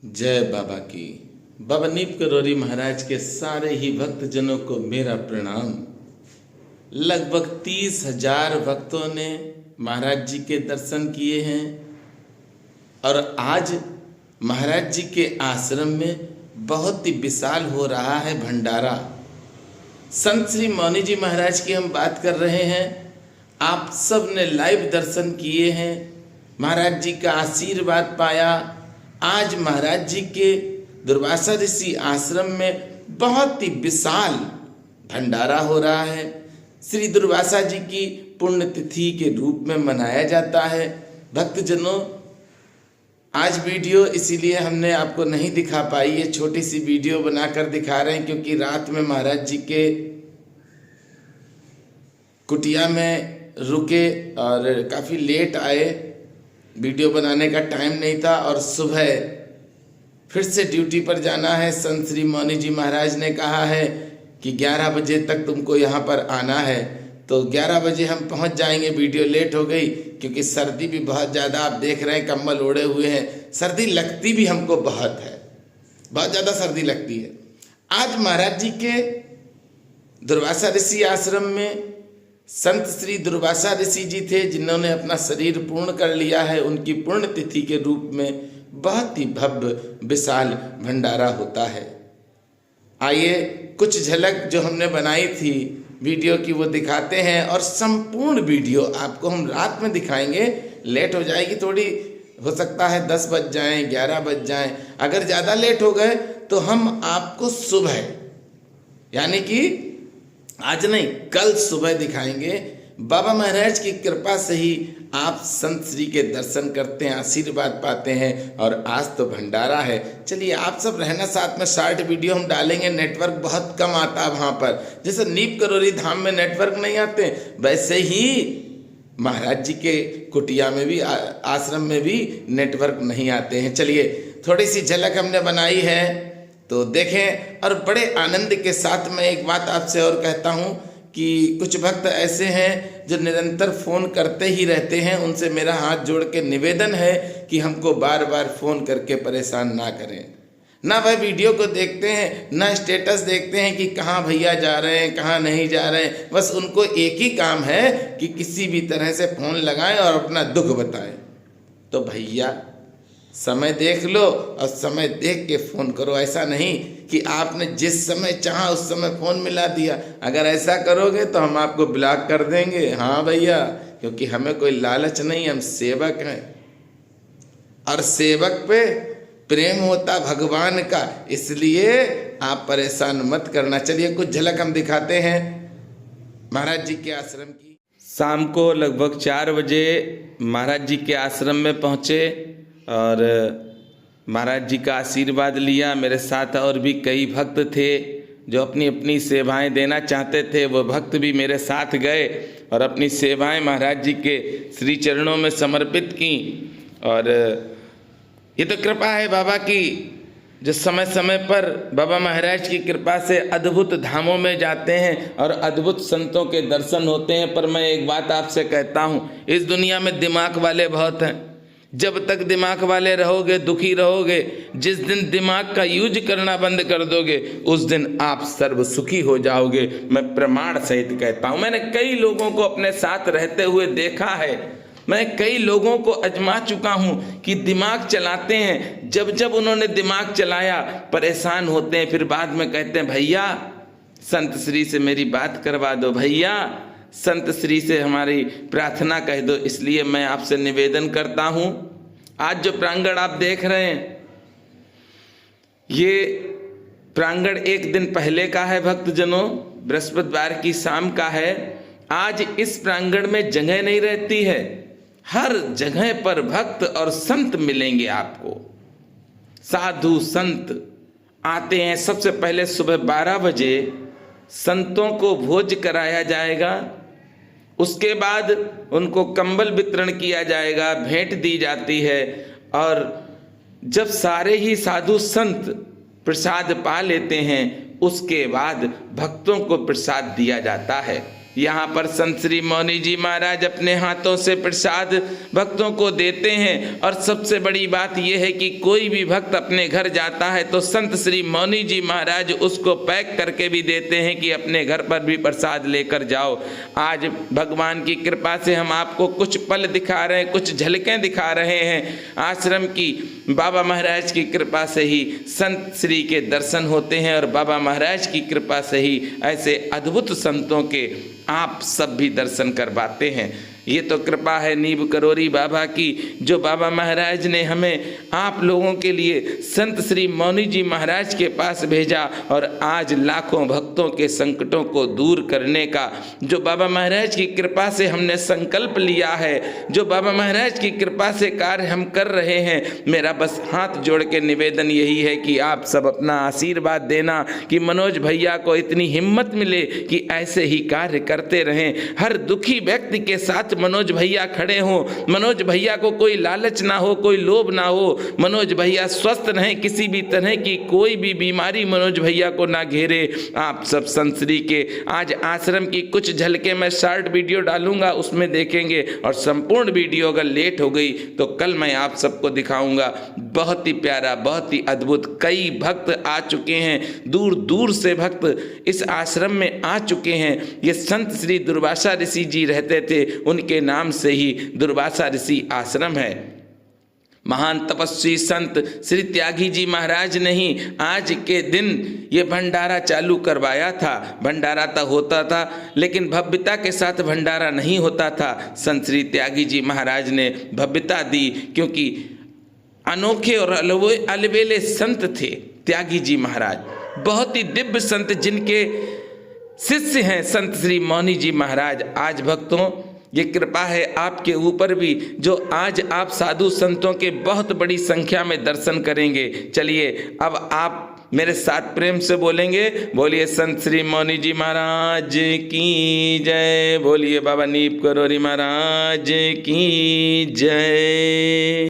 जय बाबा की। बाबा नीप करोरी महाराज के सारे ही भक्तजनों को मेरा प्रणाम। लगभग 30,000 भक्तों ने महाराज जी के दर्शन किए हैं और आज महाराज जी के आश्रम में बहुत ही विशाल हो रहा है भंडारा। संत श्री मौनी जी महाराज की हम बात कर रहे हैं। आप सब ने लाइव दर्शन किए हैं, महाराज जी का आशीर्वाद पाया। आज महाराज जी के दुर्वासा ऋषि आश्रम में बहुत ही विशाल भंडारा हो रहा है। श्री दुर्वासा जी की पुण्यतिथि के रूप में मनाया जाता है। भक्तजनों, आज वीडियो इसीलिए हमने आपको नहीं दिखा पाई, ये छोटी सी वीडियो बनाकर दिखा रहे हैं क्योंकि रात में महाराज जी के कुटिया में रुके और काफ़ी लेट आए, वीडियो बनाने का टाइम नहीं था और सुबह फिर से ड्यूटी पर जाना है। संत श्री मौनी जी महाराज ने कहा है कि 11 बजे तक तुमको यहाँ पर आना है, तो 11 बजे हम पहुँच जाएंगे। वीडियो लेट हो गई क्योंकि सर्दी भी बहुत ज़्यादा, आप देख रहे हैं कंबल ओढ़े हुए हैं। सर्दी लगती भी हमको बहुत है, बहुत ज़्यादा सर्दी लगती है। आज महाराज जी के दुर्वासा ऋषि आश्रम में संत श्री दुर्वासा ऋषि जी थे जिन्होंने अपना शरीर पूर्ण कर लिया है। उनकी पुण्य तिथि के रूप में बहुत ही भव्य विशाल भंडारा होता है। आइए कुछ झलक जो हमने बनाई थी वीडियो की वो दिखाते हैं और संपूर्ण वीडियो आपको हम रात में दिखाएंगे। लेट हो जाएगी थोड़ी, हो सकता है 10 बज जाएं, 11 बज जाएं। अगर ज़्यादा लेट हो गए तो हम आपको सुबह, यानी कि आज नहीं कल सुबह दिखाएंगे। बाबा महाराज की कृपा से ही आप संत श्री के दर्शन करते हैं, आशीर्वाद पाते हैं और आज तो भंडारा है। चलिए आप सब रहना साथ में, शॉर्ट वीडियो हम डालेंगे। नेटवर्क बहुत कम आता है वहाँ पर, जैसे नीप करोरी धाम में नेटवर्क नहीं आते वैसे ही महाराज जी के कुटिया में भी, आश्रम में भी नेटवर्क नहीं आते हैं। चलिए थोड़ी सी झलक हमने बनाई है तो देखें। और बड़े आनंद के साथ मैं एक बात आपसे और कहता हूँ कि कुछ भक्त ऐसे हैं जो निरंतर फ़ोन करते ही रहते हैं। उनसे मेरा हाथ जोड़ के निवेदन है कि हमको बार बार फ़ोन करके परेशान ना करें। ना वह वीडियो को देखते हैं, ना स्टेटस देखते हैं कि कहाँ भैया जा रहे हैं, कहाँ नहीं जा रहे हैं। बस उनको एक ही काम है कि किसी भी तरह से फ़ोन लगाएं और अपना दुख बताएं। तो भैया समय देख लो और समय देख के फ़ोन करो। ऐसा नहीं कि आपने जिस समय चाहा उस समय फ़ोन मिला दिया। अगर ऐसा करोगे तो हम आपको ब्लॉक कर देंगे। हाँ भैया, क्योंकि हमें कोई लालच नहीं, हम सेवक हैं और सेवक पे प्रेम होता भगवान का, इसलिए आप परेशान मत करना। चलिए कुछ झलक हम दिखाते हैं महाराज जी के आश्रम की। शाम को लगभग 4 बजे महाराज जी के आश्रम में पहुँचे और महाराज जी का आशीर्वाद लिया। मेरे साथ और भी कई भक्त थे जो अपनी अपनी सेवाएं देना चाहते थे। वो भक्त भी मेरे साथ गए और अपनी सेवाएं महाराज जी के श्री चरणों में समर्पित की। और ये तो कृपा है बाबा की, जो समय समय पर बाबा महाराज की कृपा से अद्भुत धामों में जाते हैं और अद्भुत संतों के दर्शन होते हैं। पर मैं एक बात आपसे कहता हूँ, इस दुनिया में दिमाग वाले बहुत हैं। जब तक दिमाग वाले रहोगे दुखी रहोगे। जिस दिन दिमाग का यूज करना बंद कर दोगे उस दिन आप सर्व सुखी हो जाओगे। मैं प्रमाण सहित कहता हूँ। मैंने कई लोगों को अपने साथ रहते हुए देखा है। मैं कई लोगों को आजमा चुका हूँ कि दिमाग चलाते हैं, जब जब उन्होंने दिमाग चलाया परेशान होते हैं, फिर बाद में कहते हैं भैया संत श्री से मेरी बात करवा दो, भैया संत श्री से हमारी प्रार्थना कह दो। इसलिए मैं आपसे निवेदन करता हूँ, आज जो प्रांगण आप देख रहे हैं ये प्रांगण एक दिन पहले का है भक्तजनों, बृहस्पतिवार की शाम का है। आज इस प्रांगण में जगह नहीं रहती है, हर जगह पर भक्त और संत मिलेंगे आपको। साधु संत आते हैं। सबसे पहले सुबह 12 बजे संतों को भोज कराया जाएगा, उसके बाद उनको कंबल वितरण किया जाएगा, भेंट दी जाती है। और जब सारे ही साधु संत प्रसाद पा लेते हैं उसके बाद भक्तों को प्रसाद दिया जाता है। यहाँ पर संत श्री मौनी जी महाराज अपने हाथों से प्रसाद भक्तों को देते हैं। और सबसे बड़ी बात यह है कि कोई भी भक्त अपने घर जाता है तो संत श्री मौनी जी महाराज उसको पैक करके भी देते हैं कि अपने घर पर भी प्रसाद लेकर जाओ। आज भगवान की कृपा से हम आपको कुछ पल दिखा रहे हैं, कुछ झलकें दिखा रहे हैं आश्रम की। बाबा महाराज की कृपा से ही संत श्री के दर्शन होते हैं और बाबा महाराज की कृपा से ही ऐसे अद्भुत संतों के आप सब भी दर्शन करवाते हैं। ये तो कृपा है नीब करोरी बाबा की, जो बाबा महाराज ने हमें आप लोगों के लिए संत श्री मौनी जी महाराज के पास भेजा और आज लाखों भक्तों के संकटों को दूर करने का जो बाबा महाराज की कृपा से हमने संकल्प लिया है, जो बाबा महाराज की कृपा से कार्य हम कर रहे हैं। मेरा बस हाथ जोड़ के निवेदन यही है कि आप सब अपना आशीर्वाद देना कि मनोज भैया को इतनी हिम्मत मिले कि ऐसे ही कार्य करते रहें। हर दुखी व्यक्ति के साथ मनोज भैया खड़े हों, मनोज भैया को कोई लालच ना हो, कोई लोभ ना हो, मनोज भैया स्वस्थ रहें, किसी भी तरह की कोई भी बीमारी मनोज भैया को ना घेरे। आप सब संत श्री के आज आश्रम की कुछ झलकें मैं शॉर्ट वीडियो डालूंगा, उसमें देखेंगे और संपूर्ण वीडियो अगर लेट हो गई तो कल मैं आप सबको दिखाऊंगा। बहुत ही प्यारा, बहुत ही अद्भुत, कई भक्त आ चुके हैं, दूर दूर से भक्त इस आश्रम में आ चुके हैं। ये संत श्री दुर्वासा ऋषि जी रहते थे, उनके नाम से ही दुर्वासा ऋषि आश्रम है। महान तपस्वी संत श्री त्यागी जी महाराज ने ही आज के दिन ये भंडारा चालू करवाया था। भंडारा तो होता था लेकिन भव्यता के साथ भंडारा नहीं होता था। संत श्री त्यागी जी महाराज ने भव्यता दी, क्योंकि अनोखे और अलबेले संत थे त्यागी जी महाराज, बहुत ही दिव्य संत जिनके शिष्य हैं संत श्री मौनी जी महाराज। आज भक्तों ये कृपा है आपके ऊपर भी, जो आज आप साधु संतों के बहुत बड़ी संख्या में दर्शन करेंगे। चलिए अब आप मेरे साथ प्रेम से बोलेंगे, बोलिए संत श्री मौनी जी महाराज की जय, बोलिए बाबा नीब करोरी महाराज की जय।